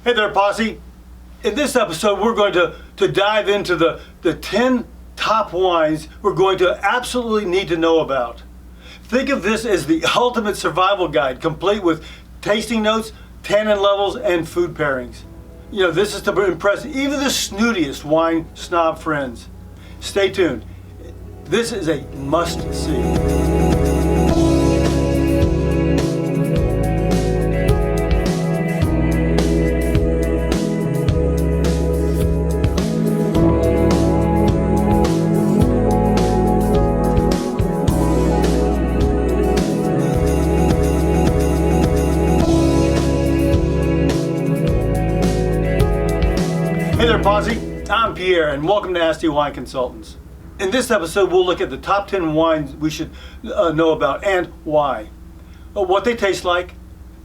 Hey there, Posse. In this episode, we're going to dive into the 10 top wines we're going to absolutely need to know about. Think of this as the ultimate survival guide, complete with tasting notes, tannin levels, and food pairings. You know, this is to impress even the snootiest wine snob friends. Stay tuned. This is a must-see. Hey there, Posse. I'm Pierre, and welcome to Asti Wine Consultants. In this episode, we'll look at the top 10 wines we should know about and why. What they taste like,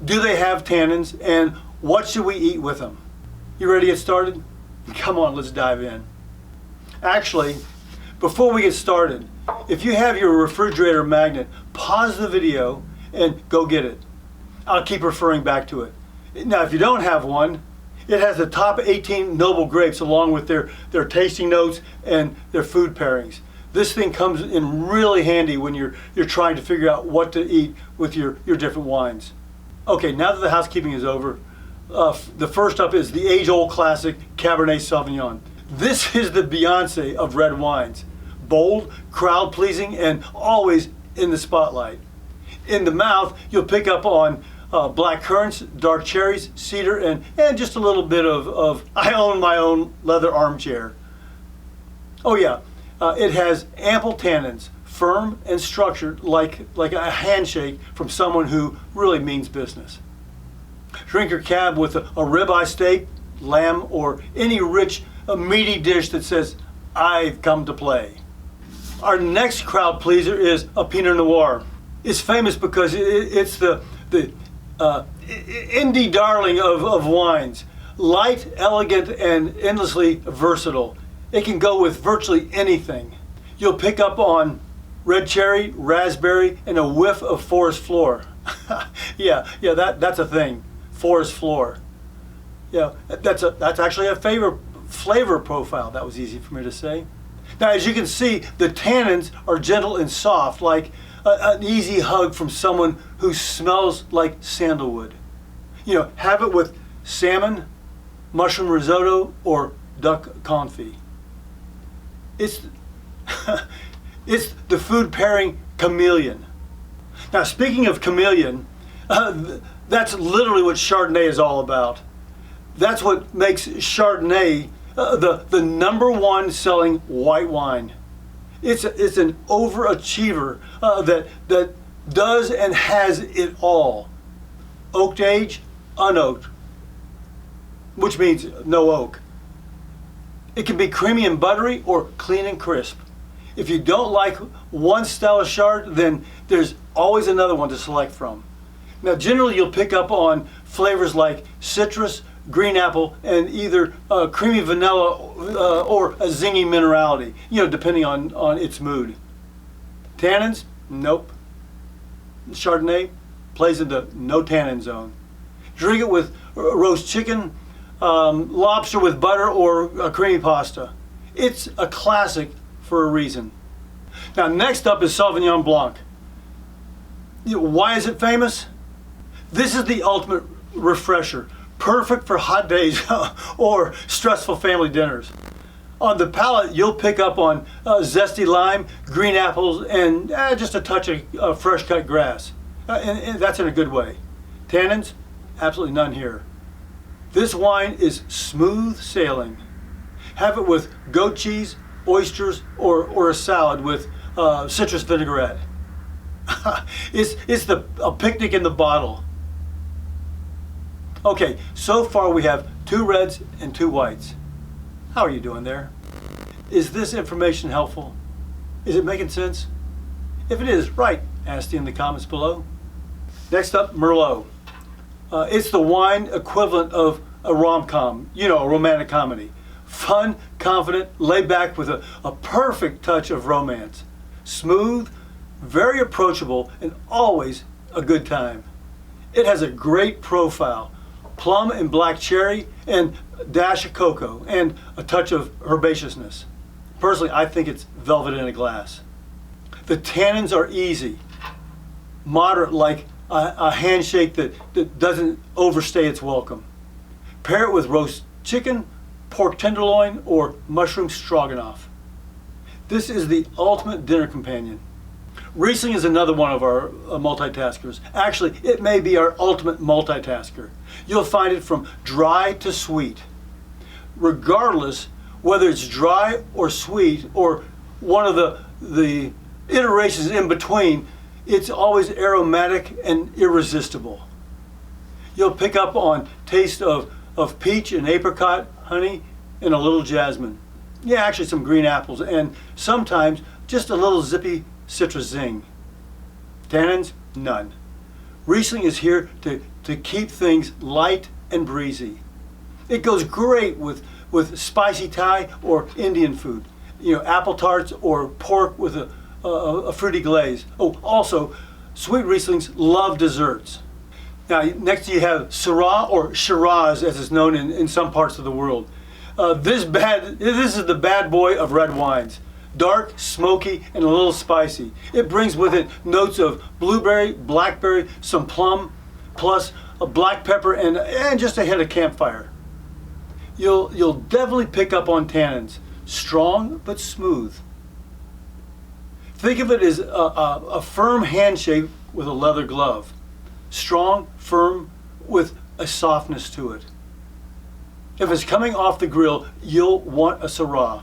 do they have tannins, and what should we eat with them? You ready to get started? Come on, let's dive in. Actually, before we get started, if you have your refrigerator magnet, pause the video and go get it. I'll keep referring back to it. Now, if you don't have one, it has the top 18 noble grapes along with their tasting notes and their food pairings. This thing comes in really handy when you're trying to figure out what to eat with your different wines. Okay, now that the housekeeping is over, the first up is the age-old classic Cabernet Sauvignon. This is the Beyonce of red wines. Bold, crowd-pleasing, and always in the spotlight. In the mouth, you'll pick up on black currants, dark cherries, cedar, and just a little bit of I own my own leather armchair. Oh yeah, it has ample tannins, firm and structured like a handshake from someone who really means business. Drink your cab with a ribeye steak, lamb, or any rich, meaty dish that says, "I've come to play." Our next crowd pleaser is a Pinot Noir. It's famous because it's the indie darling of wines. Light, elegant, and endlessly versatile. It can go with virtually anything. You'll pick up on red cherry, raspberry, and a whiff of forest floor. yeah, that's a thing. Forest floor. Yeah, that's actually a flavor profile. That was easy for me to say. Now, as you can see, the tannins are gentle and soft, like an easy hug from someone who smells like sandalwood. You know, have it with salmon, mushroom risotto, or duck confit. It's it's the food pairing chameleon. Now, speaking of chameleon, that's literally what Chardonnay is all about. That's what makes Chardonnay the #1 selling white wine. It's an overachiever that does and has it all. Oaked age, unoaked, which means no oak. It can be creamy and buttery or clean and crisp. If you don't like one style of Chard, then there's always another one to select from. Now, generally you'll pick up on flavors like citrus, green apple, and either creamy vanilla or a zingy minerality, you know, depending on its mood. Tannins? Nope. Chardonnay plays in the no tannin zone. Drink it with roast chicken, lobster with butter, or a creamy pasta. It's a classic for a reason. Now, next up is Sauvignon Blanc. You know, why is it famous? This is the ultimate refresher. Perfect for hot days or stressful family dinners. On the palate, you'll pick up on zesty lime, green apples, and just a touch of fresh cut grass. And that's in a good way. Tannins? Absolutely none here. This wine is smooth sailing. Have it with goat cheese, oysters, or a salad with citrus vinaigrette. It's a picnic in the bottle. Okay, so far we have 2 reds and 2 whites. How are you doing there? Is this information helpful? Is it making sense? If it is, write Asti in the comments below. Next up, Merlot. It's the wine equivalent of a rom-com, you know, a romantic comedy. Fun, confident, laid back with a perfect touch of romance. Smooth, very approachable, and always a good time. It has a great profile, plum and black cherry, and a dash of cocoa, and a touch of herbaceousness. Personally, I think it's velvet in a glass. The tannins are easy, moderate, like a handshake that doesn't overstay its welcome. Pair it with roast chicken, pork tenderloin, or mushroom stroganoff. This is the ultimate dinner companion. Riesling is another one of our multitaskers. Actually, it may be our ultimate multitasker. You'll find it from dry to sweet. Regardless whether it's dry or sweet or one of the iterations in between, it's always aromatic and irresistible. You'll pick up on taste of peach and apricot, honey, and a little jasmine. Yeah, actually some green apples, and sometimes just a little zippy citrus zing. Tannins, none. Riesling is here to keep things light and breezy. It goes great with spicy Thai or Indian food. You know, apple tarts or pork with a fruity glaze. Oh, also, sweet Rieslings love desserts. Now, next you have Syrah, or Shiraz as it's known in some parts of the world. This is the bad boy of red wines. Dark, smoky, and a little spicy. It brings with it notes of blueberry, blackberry, some plum, plus a black pepper and just a hint of campfire. You'll definitely pick up on tannins. Strong but smooth. Think of it as a firm handshake with a leather glove. Strong, firm, with a softness to it. If it's coming off the grill, you'll want a Syrah.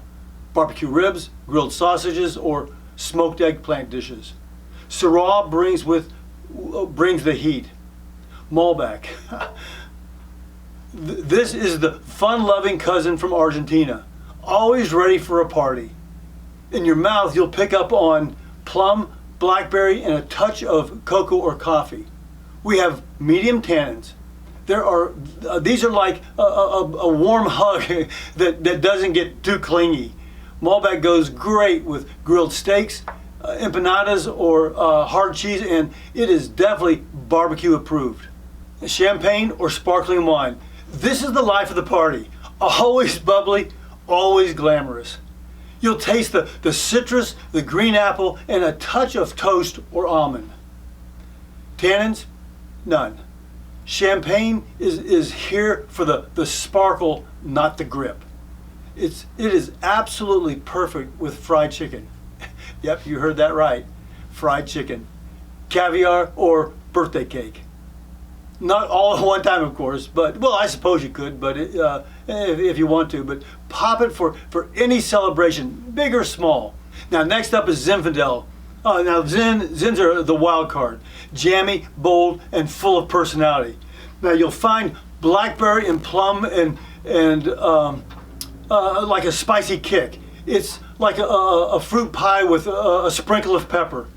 Barbecue ribs, grilled sausages, or smoked eggplant dishes. Syrah brings the heat. Malbec. This is the fun-loving cousin from Argentina, always ready for a party. In your mouth, you'll pick up on plum, blackberry, and a touch of cocoa or coffee. We have medium tannins. These are like a warm hug that doesn't get too clingy. Malbec goes great with grilled steaks, empanadas, or hard cheese, and it is definitely barbecue approved. Champagne or sparkling wine. This is the life of the party. Always bubbly, always glamorous. You'll taste the citrus, the green apple, and a touch of toast or almond. Tannins, none. Champagne is here for the sparkle, not the grip. It is absolutely perfect with fried chicken. Yep, you heard that right. Fried chicken. Caviar or birthday cake. Not all at one time, of course, but, well, I suppose you could, but if you want to, but pop it for any celebration, big or small. Now, next up is Zinfandel. Now, Zins are the wild card. Jammy, bold, and full of personality. Now, you'll find blackberry and plum and like a spicy kick. It's like a fruit pie with a sprinkle of pepper.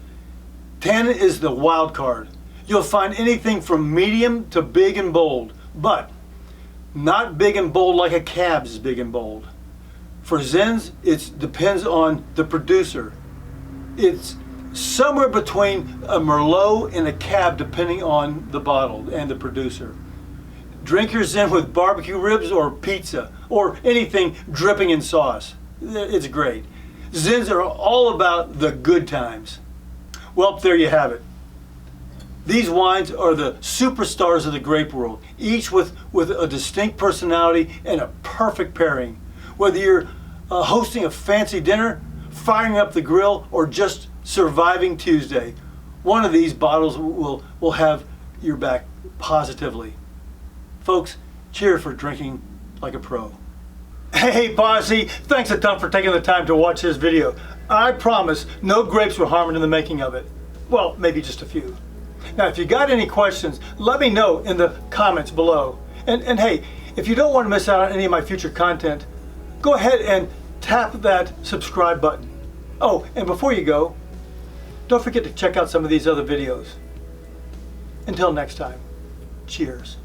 Tannin is the wild card. You'll find anything from medium to big and bold, but not big and bold like a Cab's big and bold. For Zins, it depends on the producer. It's somewhere between a Merlot and a Cab depending on the bottle and the producer. Drink your Zin with barbecue ribs or pizza or anything dripping in sauce. It's great. Zins are all about the good times. Well, there you have it. These wines are the superstars of the grape world, each with a distinct personality and a perfect pairing. Whether you're hosting a fancy dinner, firing up the grill, or just surviving Tuesday, one of these bottles will have your back positively. Folks, cheers for drinking like a pro. Hey posse, thanks a ton for taking the time to watch this video. I promise no grapes were harmed in the making of it. Well, maybe just a few. Now, if you got any questions, let me know in the comments below. And hey, if you don't want to miss out on any of my future content, go ahead and tap that subscribe button. Oh, and before you go, don't forget to check out some of these other videos. Until next time, cheers.